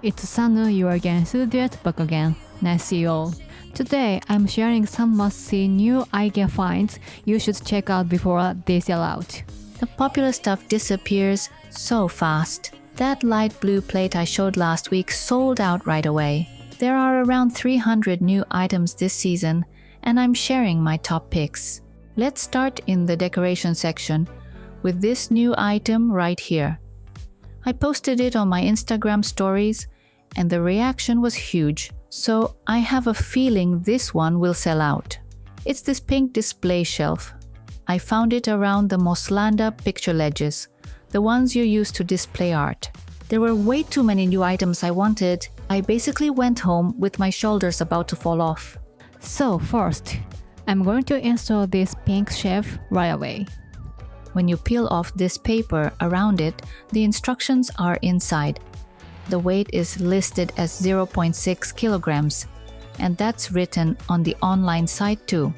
it's Sanu, your again studios back again. Nice to see you all. Today, I'm sharing some must-see new IKEA finds you should check out before they sell out. The popular stuff disappears so fast. That light blue plate I showed last week sold out right away. There are around 300 new items this season, and I'm sharing my top picks. Let's start in the decoration section with this new item right here. I posted it on my Instagram stories and the reaction was huge, so I have a feeling this one will sell out. It's this pink display shelf. I found it around the Moslanda picture ledges, the ones you use to display art. There were way too many new items I wanted. I basically went home with my shoulders about to fall off. So first, I'm going to install this pink shelf right away. When you peel off this paper around it, the instructions are inside. The weight is listed as 0.6 kilograms, and that's written on the online site too.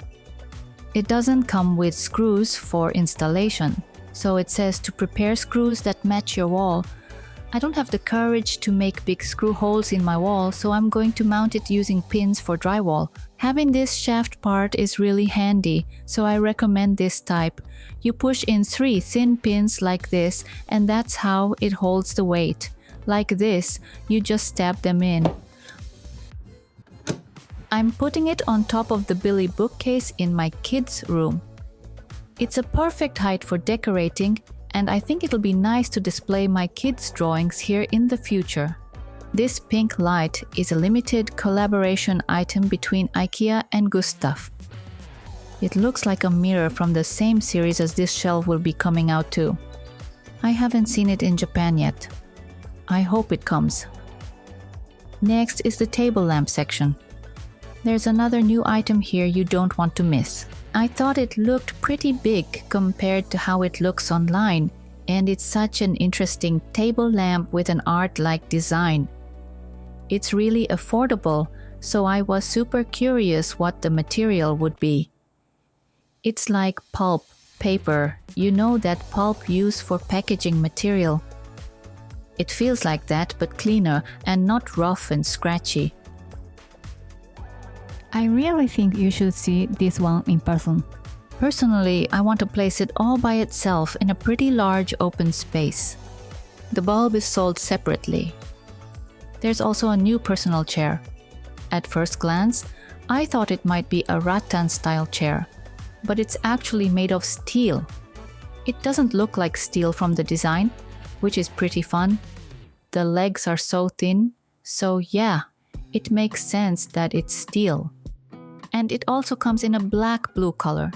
It doesn't come with screws for installation, so it says to prepare screws that match your wall. I don't have the courage to make big screw holes in my wall, so I'm going to mount it using pins for drywall. Having this shaft part is really handy, so I recommend this type. You push in 3 thin pins like this, and that's how it holds the weight. Like this, you just stab them in. I'm putting it on top of the Billy bookcase in my kids' room. It's a perfect height for decorating, and I think it'll be nice to display my kids' drawings here in the future. This pink light is a limited collaboration item between IKEA and Gustav. It looks like a mirror from the same series as this shelf will be coming out too. I haven't seen it in Japan yet. I hope it comes. Next is the table lamp section. There's another new item here you don't want to miss. I thought it looked pretty big compared to how it looks online, and it's such an interesting table lamp with an art-like design. It's really affordable, so I was super curious what the material would be. It's like pulp paper, you know, that pulp used for packaging material. It feels like that, but cleaner and not rough and scratchy. I really think you should see this one in person. Personally, I want to place it all by itself in a pretty large open space. The bulb is sold separately. There's also a new personal chair. At first glance, I thought it might be a rattan-style chair, but it's actually made of steel. It doesn't look like steel from the design, which is pretty fun. The legs are so thin, so yeah, it makes sense that it's steel. And it also comes in a black-blue color.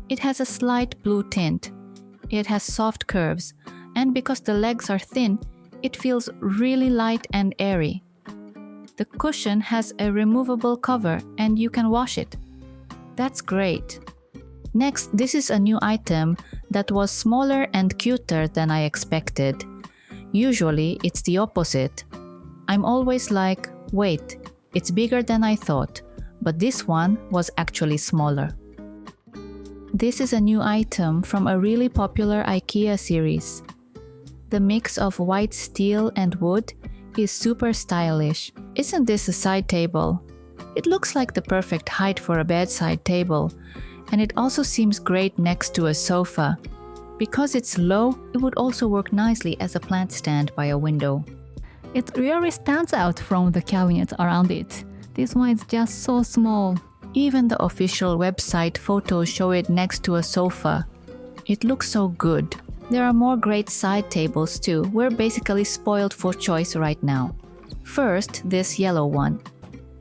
It has a slight blue tint. It has soft curves, and because the legs are thin, it feels really light and airy. The cushion has a removable cover and you can wash it. That's great. Next, this is a new item that was smaller and cuter than I expected. Usually, it's the opposite. I'm always like, wait, it's bigger than I thought, but this one was actually smaller. This is a new item from a really popular IKEA series. The mix of white steel and wood is super stylish. Isn't this a side table? It looks like the perfect height for a bedside table, and it also seems great next to a sofa. Because it's low, it would also work nicely as a plant stand by a window. It really stands out from the cabinets around it. This one is just so small. Even the official website photos show it next to a sofa. It looks so good. There are more great side tables too. We're basically spoiled for choice right now. First, this yellow one.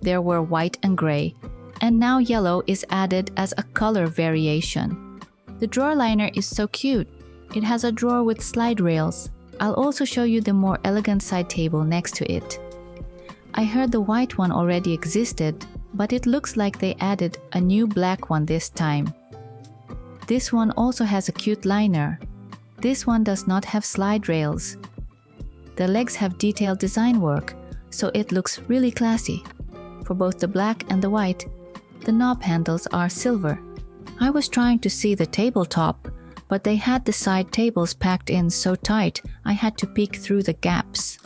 There were white and gray, and now yellow is added as a color variation. The drawer liner is so cute. It has a drawer with slide rails. I'll also show you the more elegant side table next to it. I heard the white one already existed, but it looks like they added a new black one this time. This one also has a cute liner. This one does not have slide rails. The legs have detailed design work, so it looks really classy. For both the black and the white, the knob handles are silver. I was trying to see the tabletop, but they had the side tables packed in so tight I had to peek through the gaps.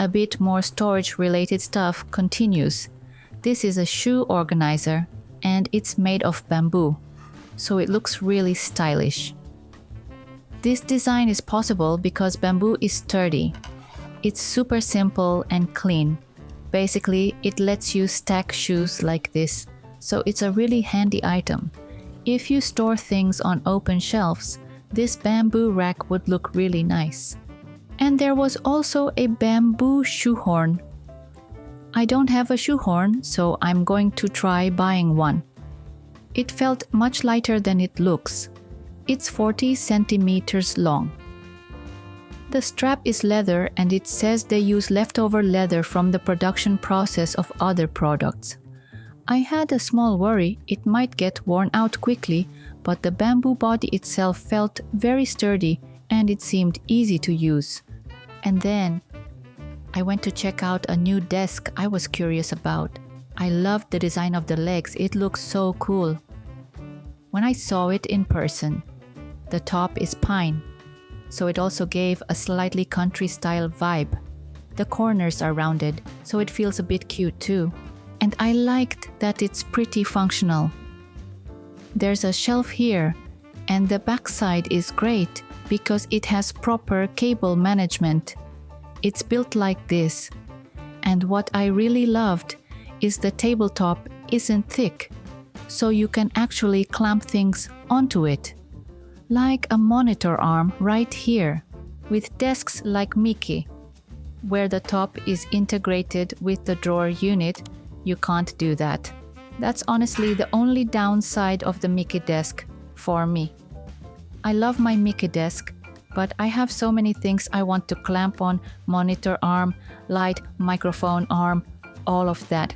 a bit more storage-related stuff continues. This is a shoe organizer, and it's made of bamboo, so it looks really stylish. This design is possible because bamboo is sturdy. It's super simple and clean. Basically, it lets you stack shoes like this, so it's a really handy item. If you store things on open shelves, this bamboo rack would look really nice. And there was also a bamboo shoehorn. I don't have a shoehorn, so I'm going to try buying one. It felt much lighter than it looks. It's 40 centimeters long. The strap is leather and it says they use leftover leather from the production process of other products. I had a small worry it might get worn out quickly, but the bamboo body itself felt very sturdy and it seemed easy to use. And then I went to check out a new desk I was curious about. I loved the design of the legs, it looks so cool. When I saw it in person, the top is pine, so it also gave a slightly country-style vibe. The corners are rounded, so it feels a bit cute too. And I liked that it's pretty functional. There's a shelf here, and the backside is great because it has proper cable management. It's built like this. And what I really loved is the tabletop isn't thick, so you can actually clamp things onto it. Like a monitor arm right here, with desks like Mickey. Where the top is integrated with the drawer unit, you can't do that. That's honestly the only downside of the Mickey desk for me. I love my Mickey desk, but I have so many things I want to clamp on: monitor arm, light, microphone arm, all of that.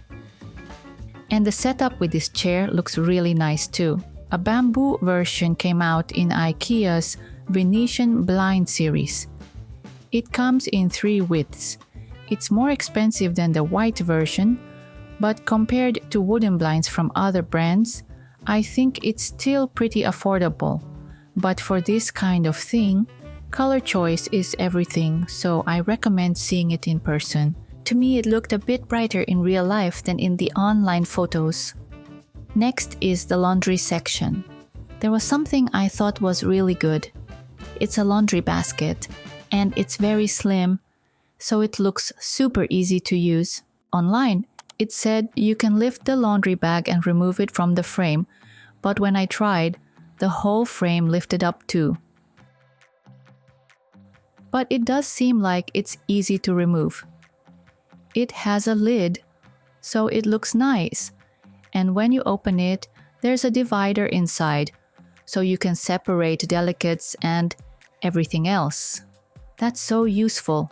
And the setup with this chair looks really nice too. A bamboo version came out in IKEA's Venetian blind series. It comes in 3 widths. It's more expensive than the white version, but compared to wooden blinds from other brands, I think it's still pretty affordable. But for this kind of thing, color choice is everything, so I recommend seeing it in person. To me, it looked a bit brighter in real life than in the online photos. Next is the laundry section. There was something I thought was really good. It's a laundry basket, and it's very slim, so it looks super easy to use. Online, it said you can lift the laundry bag and remove it from the frame, but when I tried, the whole frame lifted up too. But it does seem like it's easy to remove. It has a lid, so it looks nice. And when you open it, there's a divider inside, so you can separate delicates and everything else. That's so useful.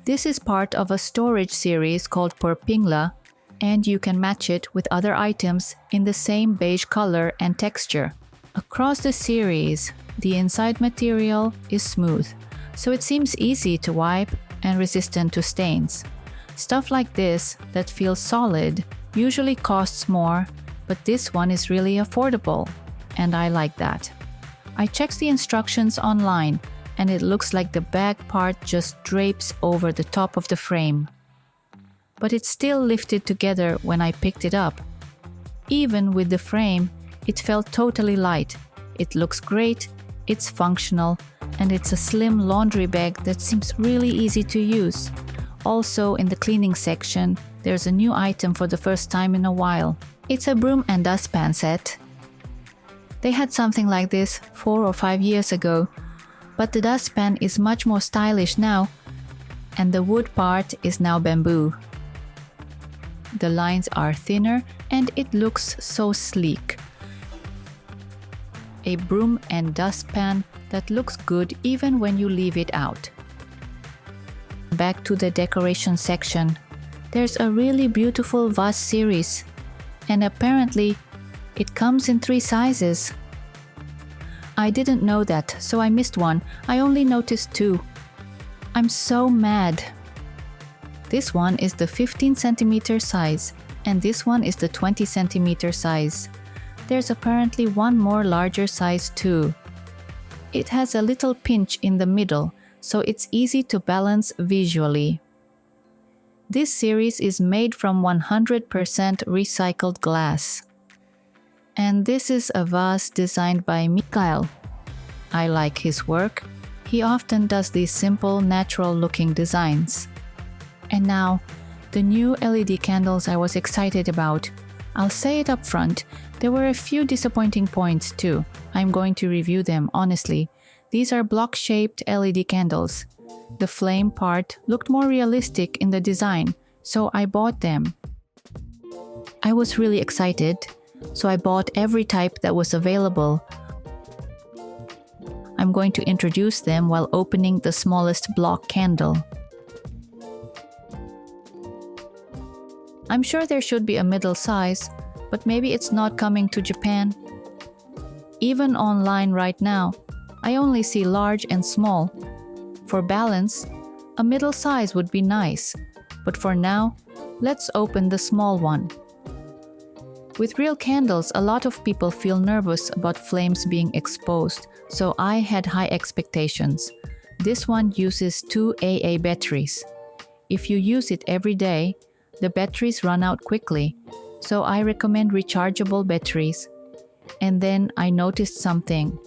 This is part of a storage series called PURRPINGLA, and you can match it with other items in the same beige color and texture. Across the series, the inside material is smooth, so it seems easy to wipe and resistant to stains. Stuff like this that feels solid usually costs more, but this one is really affordable, and I like that. I checked the instructions online, and it looks like the bag part just drapes over the top of the frame. But it still lifted together when I picked it up. Even with the frame, it felt totally light. It looks great, it's functional, and it's a slim laundry bag that seems really easy to use. Also, in the cleaning section, there's a new item for the first time in a while. It's a broom and dustpan set. They had something like this 4 or 5 years ago, but the dustpan is much more stylish now, and the wood part is now bamboo. The lines are thinner and it looks so sleek. A broom and dustpan that looks good even when you leave it out. Back to the decoration section. There's a really beautiful vase series, and apparently it comes in 3 sizes. I didn't know that, so I missed one. I only noticed 2. I'm so mad. This one is the 15 centimeter size, and this one is the 20 centimeter size. There's apparently one more larger size too. It has a little pinch in the middle, so it's easy to balance visually. This series is made from 100% recycled glass. And this is a vase designed by Mikael. I like his work. He often does these simple, natural-looking designs. And now, the new LED candles I was excited about. I'll say it up front, there were a few disappointing points too. I'm going to review them honestly. These are block-shaped LED candles. The flame part looked more realistic in the design, so I bought them. I was really excited, so I bought every type that was available. I'm going to introduce them while opening the smallest block candle. I'm sure there should be a middle size, but maybe it's not coming to Japan. Even online right now, I only see large and small. For balance, a middle size would be nice, but for now, let's open the small one. With real candles, a lot of people feel nervous about flames being exposed, so I had high expectations. This one uses 2 AA batteries. If you use it every day, the batteries run out quickly, so I recommend rechargeable batteries. And then I noticed something.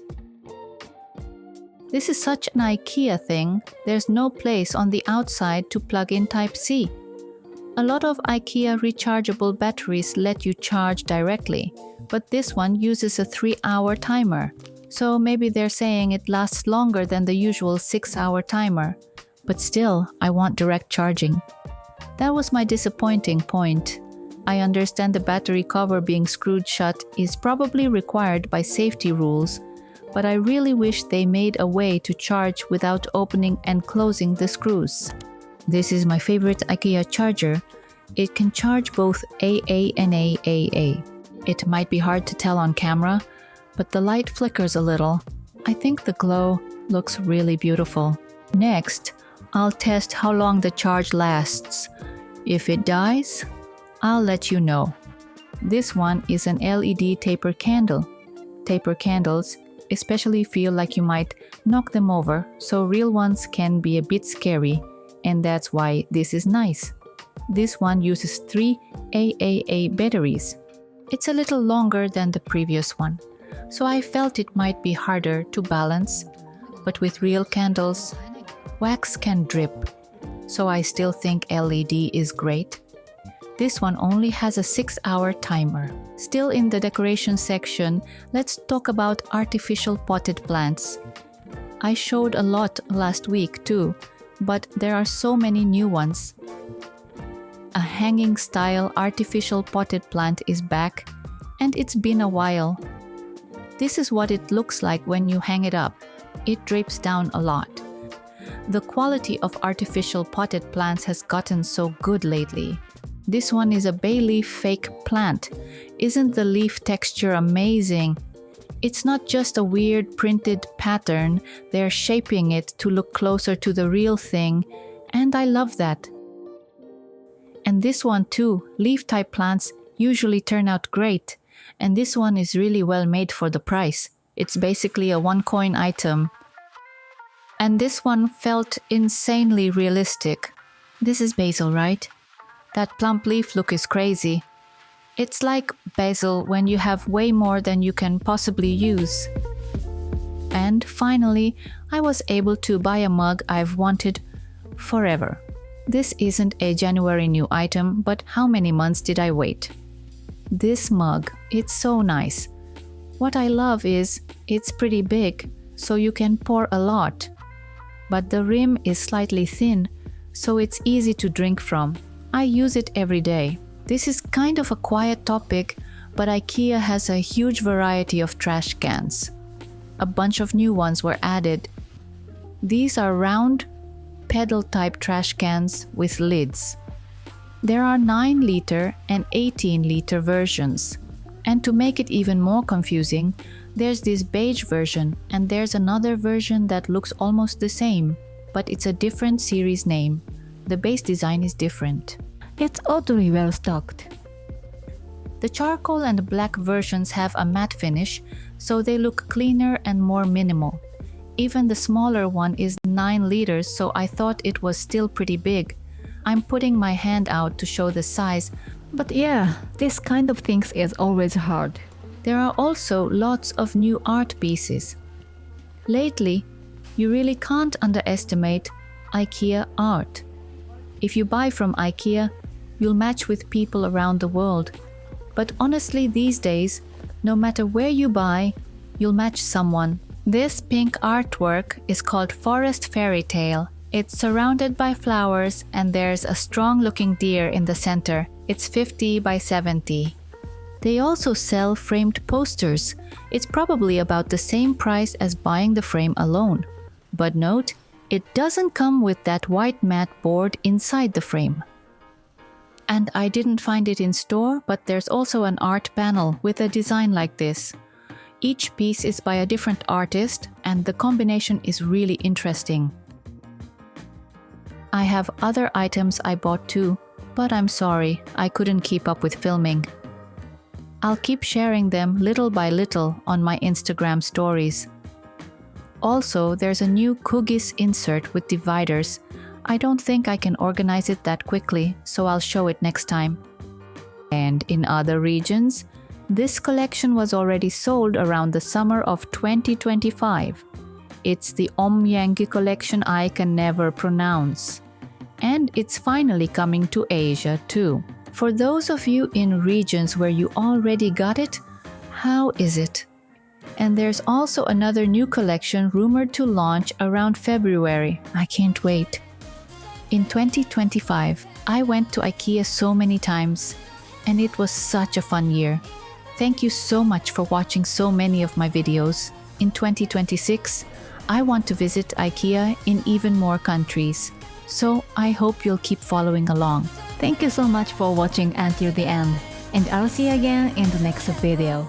This is such an IKEA thing, there's no place on the outside to plug in Type-C. A lot of IKEA rechargeable batteries let you charge directly, but this one uses a 3-hour timer. So maybe they're saying it lasts longer than the usual 6-hour timer. But still, I want direct charging. That was my disappointing point. I understand the battery cover being screwed shut is probably required by safety rules, but I really wish they made a way to charge without opening and closing the screws. This is my favorite IKEA charger. It can charge both AA and AAA. It might be hard to tell on camera, but the light flickers a little. I think the glow looks really beautiful. Next, I'll test how long the charge lasts. If it dies, I'll let you know. This one is an LED taper candle. Taper candles especially feel like you might knock them over, so real ones can be a bit scary, and that's why this is nice. This one uses 3 AAA batteries. It's a little longer than the previous one, so I felt it might be harder to balance, but with real candles, wax can drip, so I still think LED is great. This one only has a 6-hour timer. Still in the decoration section, let's talk about artificial potted plants. I showed a lot last week too, but there are so many new ones. A hanging style artificial potted plant is back, and it's been a while. This is what it looks like when you hang it up. It drapes down a lot. The quality of artificial potted plants has gotten so good lately. This one is a bay leaf fake plant. Isn't the leaf texture amazing? It's not just a weird printed pattern, they're shaping it to look closer to the real thing, and I love that. And this one too, leaf-type plants usually turn out great, and this one is really well made for the price. It's basically a 1-coin item. And this one felt insanely realistic. This is basil, right? That plump leaf look is crazy. It's like basil when you have way more than you can possibly use. And finally, I was able to buy a mug I've wanted forever. This isn't a January new item, but how many months did I wait? This mug, it's so nice. What I love is it's pretty big, so you can pour a lot. But the rim is slightly thin, so it's easy to drink from. I use it every day. This is kind of a quiet topic, but IKEA has a huge variety of trash cans. A bunch of new ones were added. These are round, pedal-type trash cans with lids. There are 9-liter and 18-liter versions. And to make it even more confusing, there's this beige version, and there's another version that looks almost the same, but it's a different series name. The base design is different. It's oddly well stocked. The charcoal and black versions have a matte finish, so they look cleaner and more minimal. Even the smaller one is 9 liters, so I thought it was still pretty big. I'm putting my hand out to show the size. But yeah, this kind of things is always hard. There are also lots of new art pieces. Lately, you really can't underestimate IKEA art. If you buy from IKEA, you'll match with people around the world. But honestly, these days, no matter where you buy, you'll match someone. This pink artwork is called Forest Fairy Tale. It's surrounded by flowers and there's a strong-looking deer in the center. It's 50 by 70. They also sell framed posters. It's probably about the same price as buying the frame alone. But note, it doesn't come with that white mat board inside the frame. And I didn't find it in store, but there's also an art panel with a design like this. Each piece is by a different artist, and the combination is really interesting. I have other items I bought too, but I'm sorry, I couldn't keep up with filming. I'll keep sharing them little by little on my Instagram stories. Also, there's a new Kugis insert with dividers. I don't think I can organize it that quickly, so I'll show it next time. And in other regions, this collection was already sold around the summer of 2025. It's the Omjängi collection I can never pronounce. And it's finally coming to Asia too. For those of you in regions where you already got it, how is it? And there's also another new collection rumored to launch around February. I can't wait. In 2025, I went to IKEA so many times, and it was such a fun year. Thank you so much for watching so many of my videos. In 2026, I want to visit IKEA in even more countries. So I hope you'll keep following along. Thank you so much for watching until the end, and I'll see you again in the next video.